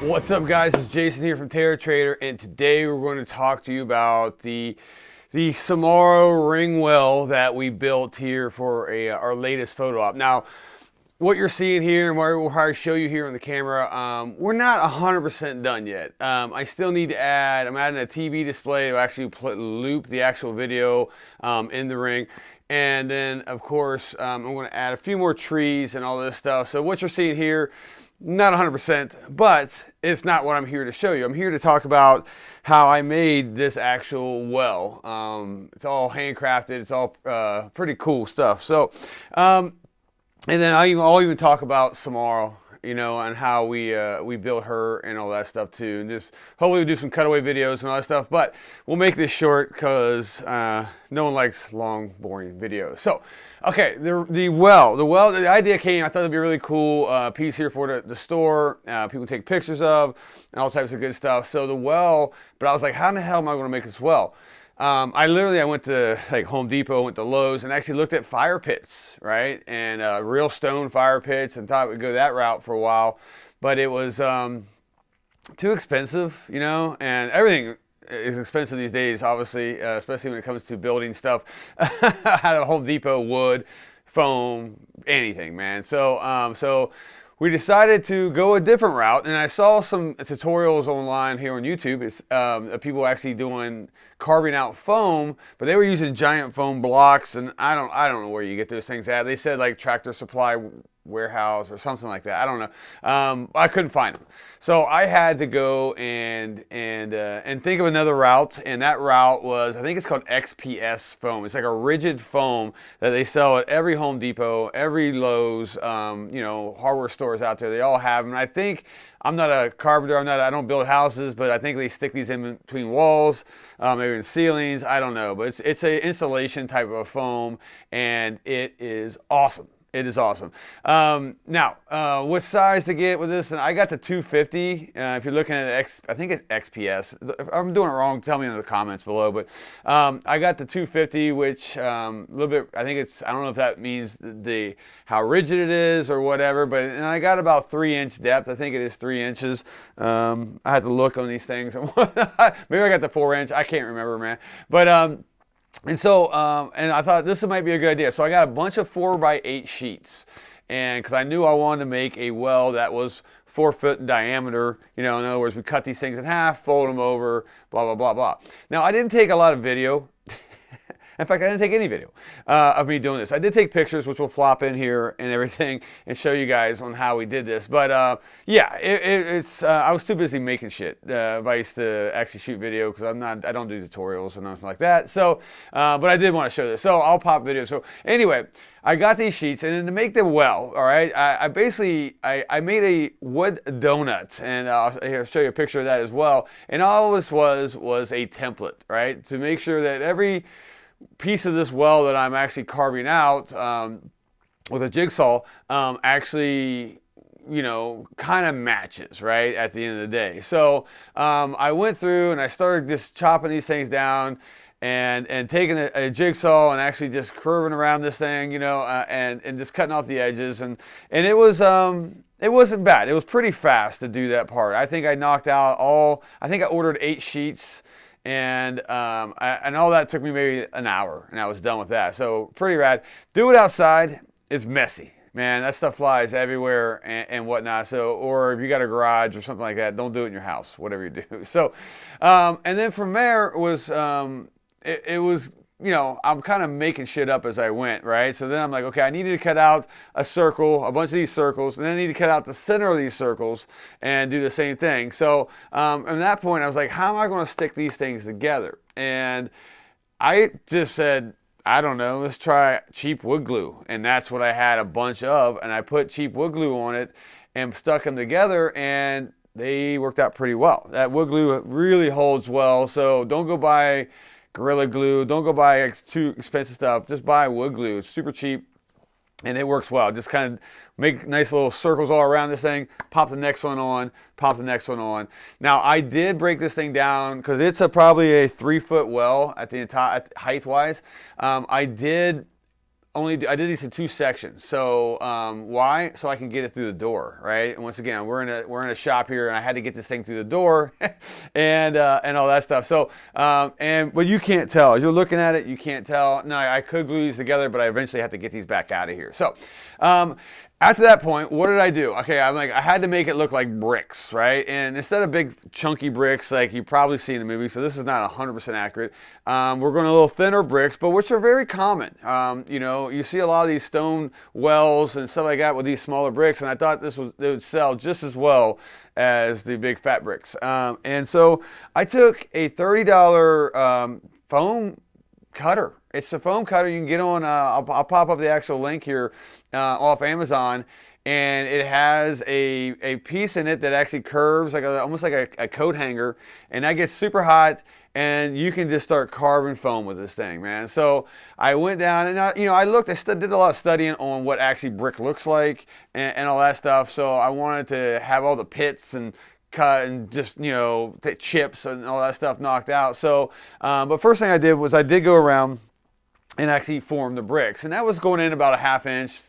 What's up, guys? It's Jason here from Terra Trader, and today we're going to talk to you about the Samara ring well that we built here for our latest photo op. Now, what you're seeing here and what we'll probably show you here on the camera, we're not 100% done yet. I still need to add, I'm adding a TV display to actually loop the actual video in the ring. And then, of course, I'm going to add a few more trees and all this stuff. So what you're seeing here, not 100%, but it's not what I'm here to show you. I'm here to talk about how I made this actual well. It's all handcrafted. It's all pretty cool stuff. So, and then I'll even talk about Samara, you know, and how we built her and all that stuff too. And just hopefully we'll do some cutaway videos and all that stuff. But we'll make this short because no one likes long, boring videos. So, okay, the idea came. I thought it'd be a really cool piece here for the store. People take pictures of and all types of good stuff. So the well, but I was like, how in the hell am I going to make this well? I went to like Home Depot, went to Lowe's, and actually looked at fire pits, right? And real stone fire pits, and thought we'd go that route for a while. But it was too expensive, you know, and everything is expensive these days, obviously, especially when it comes to building stuff out of Home Depot, wood, foam, anything, man. So we decided to go a different route, and I saw some tutorials online here on YouTube. It's people actually doing carving out foam, but they were using giant foam blocks, and I don't know where you get those things at. They said like Tractor Supply warehouse or something like that. I don't know. I couldn't find them, so I had to go and think of another route, and that route was, I think it's called XPS foam. It's like a rigid foam that they sell at every Home Depot, every Lowe's, you know, hardware stores out there. They all have them. And I think, I'm not a carpenter, I don't build houses, but I think they stick these in between walls, maybe in ceilings. I don't know, but it's a insulation type of foam, and it is awesome. It is awesome. Now, what size to get with this? And I got the 250. If you're looking at I think it's XPS. If I'm doing it wrong, tell me in the comments below. But I got the 250, which a little bit. I think it's. I don't know if that means how rigid it is or whatever. But and I got about 3-inch depth. I think it is 3 inches. I had to look on these things. Maybe I got the 4-inch. I can't remember, man. But and so, and I thought this might be a good idea. So I got a bunch of 4x8 sheets, and because I knew I wanted to make a well that was 4 foot in diameter. You know, in other words, we cut these things in half, fold them over, blah blah blah blah. Now I didn't take a lot of video. In fact, I didn't take any video of me doing this. I did take pictures, which will flop in here and everything, and show you guys on how we did this. But yeah, it's I was too busy making shit. If I used to actually shoot video, because I don't do tutorials and nothing like that. So, but I did want to show this. So I'll pop video. So anyway, I got these sheets, and then to make them well, all right, I basically made a wood donut, and I'll show you a picture of that as well. And all this was a template, right, to make sure that every piece of this well that I'm actually carving out with a jigsaw actually, you know, kind of matches, right, at the end of the day. So I went through and I started just chopping these things down and taking a jigsaw and actually just curving around this thing, you know, and just cutting off the edges. And it wasn't bad. It was pretty fast to do that part. I think I knocked out I think I ordered 8 sheets. And all that took me maybe an hour, and I was done with that. So pretty rad. Do it outside. It's messy, man. That stuff flies everywhere and whatnot. So, or if you got a garage or something like that, don't do it in your house, whatever you do. So, and then from there was it was, you know, I'm kind of making shit up as I went, right? So then I'm like, okay, I needed to cut out a circle, a bunch of these circles, and then I need to cut out the center of these circles and do the same thing. So at that point, I was like, how am I going to stick these things together? And I just said, I don't know, let's try cheap wood glue. And that's what I had a bunch of, and I put cheap wood glue on it and stuck them together, and they worked out pretty well. That wood glue really holds well, so don't go buy Gorilla Glue. Don't go buy too expensive stuff. Just buy wood glue. It's super cheap, and it works well. Just kind of make nice little circles all around this thing. Pop the next one on. Pop the next one on. Now, I did break this thing down because it's probably a 3-foot well at the height-wise. I did I did these in 2 sections. So why? So I can get it through the door, right? And once again, we're in a shop here, and I had to get this thing through the door, and all that stuff. So but you can't tell as you're looking at it, you can't tell. No, I could glue these together, but I eventually have to get these back out of here. So. After that point, what did I do? Okay, I'm like, I had to make it look like bricks, right? And instead of big chunky bricks like you probably see in the movie, so this is not 100% accurate, we're going a little thinner bricks, but which are very common. You know, you see a lot of these stone wells and stuff like that with these smaller bricks, and I thought they would sell just as well as the big fat bricks. And so I took a $30 foam cutter. It's a foam cutter you can get on, I'll pop up the actual link here off Amazon, and it has a piece in it that actually curves like almost like a coat hanger, and that gets super hot, and you can just start carving foam with this thing, man. So I went down and I looked, did a lot of studying on what actually brick looks like and all that stuff. So I wanted to have all the pits and cut and just the chips and all that stuff knocked out. So but first thing I did was I did go around and actually form the bricks, and that was going in about a ½ inch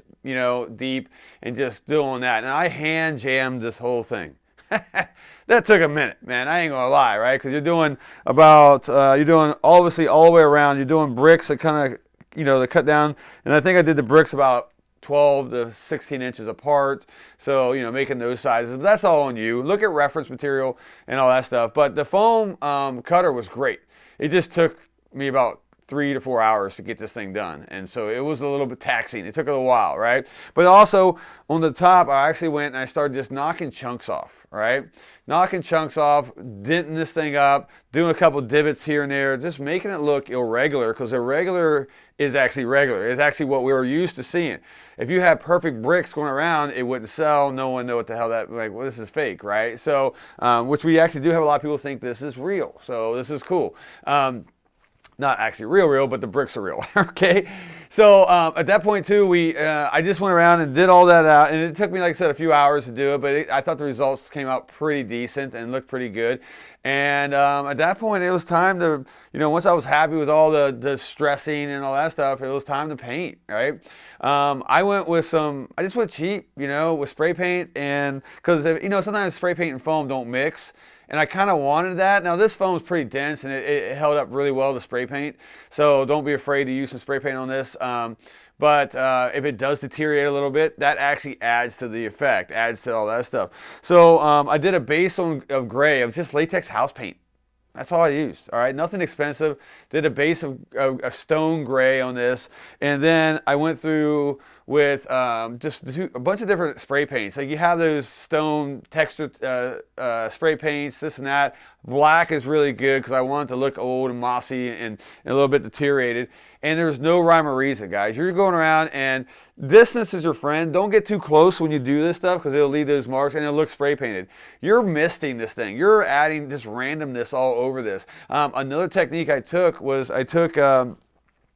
deep, and just doing that. And I hand jammed this whole thing. That took a minute, man. I ain't gonna lie, right? Because you're doing obviously all the way around. You're doing bricks that kind of they cut down, and I think I did the bricks about 12 to 16 inches apart, so making those sizes. But that's all on you. Look at reference material and all that stuff. But the foam cutter was great. It just took me about 3 to 4 hours to get this thing done, and so it was a little bit taxing. It took a little while, right? But also on the top, I actually went and I started just knocking chunks off, right? Knocking chunks off, denting this thing up, doing a couple divots here and there, just making it look irregular, because irregular is actually regular. It's actually what we were used to seeing. If you had perfect bricks going around, it wouldn't sell. No one know what the hell well, this is fake, right? So, which we actually do have a lot of people think this is real. So this is cool. Not actually real, but the bricks are real. Okay, so at that point too, I just went around and did all that out, and it took me, like I said, a few hours to do it, but I thought the results came out pretty decent and looked pretty good. And at that point, it was time to, once I was happy with all the stressing and all that stuff, it was time to paint, right? I just went cheap, with spray paint, and because sometimes spray paint and foam don't mix. And I kind of wanted that. Now this foam is pretty dense, and it held up really well to spray paint. So don't be afraid to use some spray paint on this. But if it does deteriorate a little bit, that actually adds to the effect, adds to all that stuff. So I did a base of gray of just latex house paint. That's all I used, all right? Nothing expensive. Did a base of a stone gray on this. And then I went through with just a bunch of different spray paints. Like you have those stone textured spray paints, this and that. Black is really good because I want it to look old and mossy and a little bit deteriorated. And there's no rhyme or reason, guys. You're going around, and distance is your friend. Don't get too close when you do this stuff, because it'll leave those marks and it'll look spray painted. You're misting this thing. You're adding just randomness all over this. Another technique I took was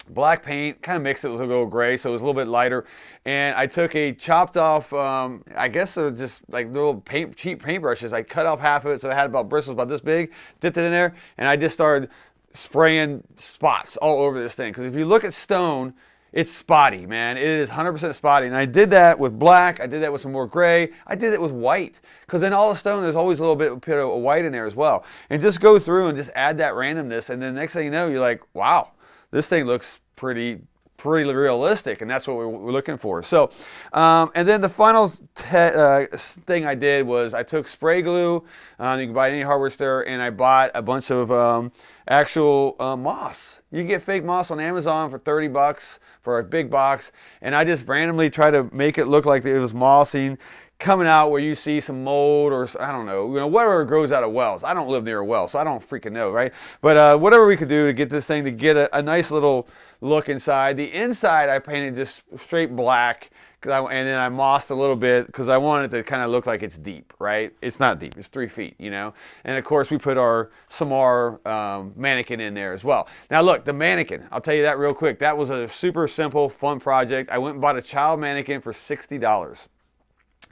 black paint, kind of mixed it with a little gray, so it was a little bit lighter. And I took a chopped off, I guess it was just like little cheap paintbrushes. I cut off half of it, so it had about bristles about this big, dipped it in there, and I just started spraying spots all over this thing. Because if you look at stone, it's spotty, man. It is 100% spotty. And I did that with black. I did that with some more gray. I did it with white. Because in all the stone, there's always a little bit of white in there as well. And just go through and just add that randomness. And then next thing you know, you're like, wow, this thing looks pretty realistic, and that's what we're looking for. So, and then the final thing I did was I took spray glue. You can buy it at any hardware store, and I bought a bunch of actual moss. You can get fake moss on Amazon for $30 for a big box, and I just randomly try to make it look like it was mossing, coming out where you see some mold or I don't know, whatever grows out of wells. I don't live near a well, so I don't freaking know, right? But whatever we could do to get this thing to get a nice little look inside. The inside I painted just straight black, and then I mossed a little bit because I wanted it to kind of look like it's deep, right? It's not deep, it's 3 feet, And of course we put our Samara mannequin in there as well. Now look, the mannequin, I'll tell you that real quick. That was a super simple, fun project. I went and bought a child mannequin for $60.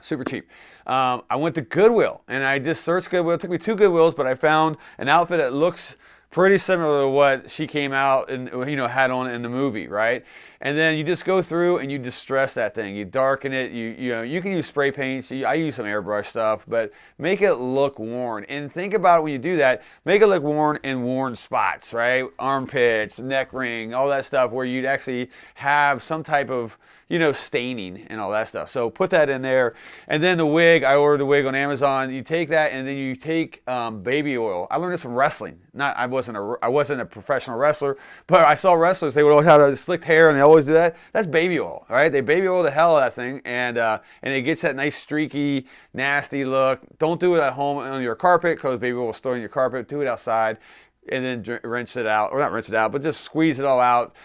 Super cheap. I went to Goodwill, and I just searched Goodwill. It took me 2 Goodwills, but I found an outfit that looks pretty similar to what she came out and had on in the movie, right? And then you just go through and you distress that thing. You darken it. You can use spray paints. I use some airbrush stuff, but make it look worn. And think about it when you do that. Make it look worn in worn spots, right? Armpits, neck ring, all that stuff where you'd actually have some type of staining and all that stuff. So put that in there. And then the wig, I ordered the wig on Amazon. You take that and then you take baby oil. I learned this from wrestling. I wasn't a professional wrestler, but I saw wrestlers. They would always have a slicked hair and they always do that. That's baby oil, right? They baby oil the hell out of that thing, and it gets that nice streaky, nasty look. Don't do it at home on your carpet because baby oil will store in your carpet. Do it outside. And then rinse it out, or not rinse it out, but just squeeze it all out,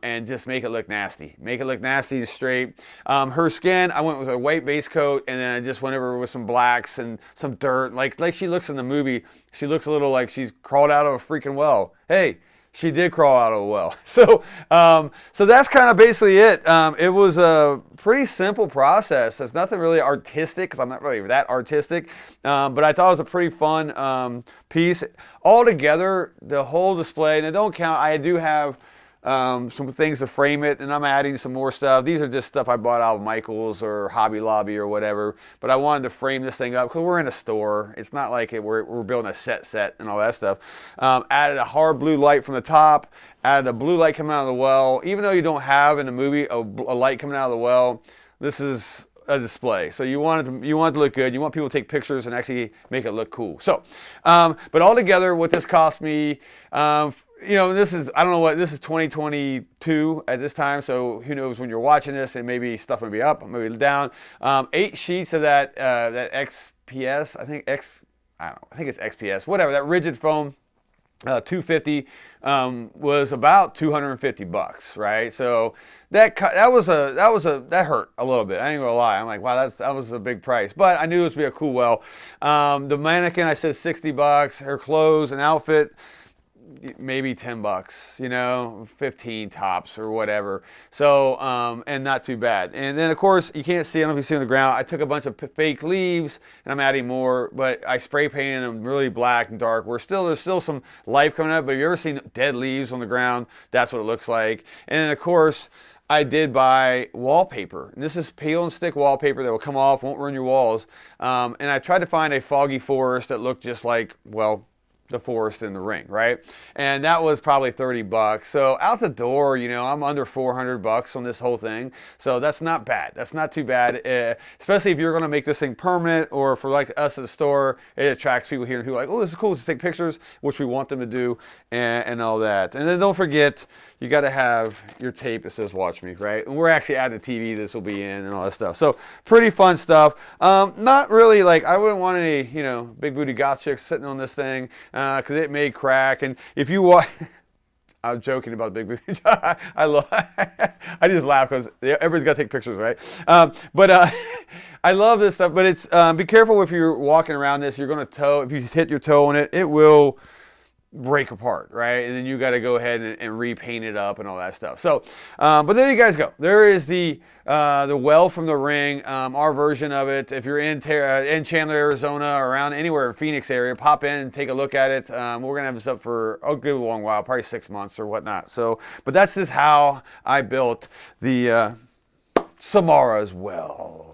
and just make it look nasty. Make it look nasty and straight. Her skin, I went with a white base coat, and then I just went over with some blacks and some dirt, like she looks in the movie. She looks a little like she's crawled out of a freaking well. Hey, she did crawl out of a well. So that's kind of basically it. It was a pretty simple process. It's nothing really artistic because I'm not really that artistic, but I thought it was a pretty fun piece. Altogether, the whole display, and don't count, I do have some things to frame it, and I'm adding some more stuff. These are just stuff I bought out of Michael's or Hobby Lobby or whatever, but I wanted to frame this thing up because we're in a store. It's not like we're building a set and all that stuff. Added a hard blue light from the top, added a blue light coming out of the well. Even though you don't have in the movie a light coming out of the well, this is a display. So you want it to look good. You want people to take pictures and actually make it look cool. So, but altogether, what this cost me, this is, I don't know what, this is 2022 at this time, so who knows when you're watching this, and maybe stuff will be up, maybe down. 8 sheets of that XPS, I think it's XPS, whatever, that rigid foam. 250 was about $250, right? So that hurt a little bit. I ain't gonna lie. I'm like, wow, that was a big price, but I knew it was gonna be a cool well. The mannequin, I said $60. Her clothes and outfit, maybe $10, 15 tops or whatever. So, and not too bad. And then of course, you can't see, I don't know if you see on the ground, I took a bunch of fake leaves and I'm adding more, but I spray painted them really black and dark. There's still some life coming up, but have you ever seen dead leaves on the ground? That's what it looks like. And then of course, I did buy wallpaper. And this is peel and stick wallpaper that will come off, won't ruin your walls. And I tried to find a foggy forest that looked just like, well, the forest in the ring, right? And that was probably $30. So out the door, I'm under $400 on this whole thing. So that's not bad. That's not too bad, especially if you're going to make this thing permanent, or for like us at the store, it attracts people here who are like, oh, this is cool, just take pictures, which we want them to do, and all that. And then don't forget, you got to have your tape that says watch me, right? And we're actually adding a TV this will be in and all that stuff. So pretty fun stuff. Not really like, I wouldn't want any, big booty goth chicks sitting on this thing, because it may crack. And if you watch, I was joking about big booty. I just laugh because everybody's got to take pictures, right? I love this stuff, but it's, be careful if you're walking around this, you're going to if you hit your toe on it, it will break apart, right? And then you got to go ahead and repaint it up and all that stuff. So, but there you guys go. There is the well from the ring, our version of it. If you're in Chandler, Arizona, or around anywhere in Phoenix area, pop in and take a look at it. We're gonna have this up for a good long while, probably 6 months or whatnot. So, but that's just how I built the Samara's well.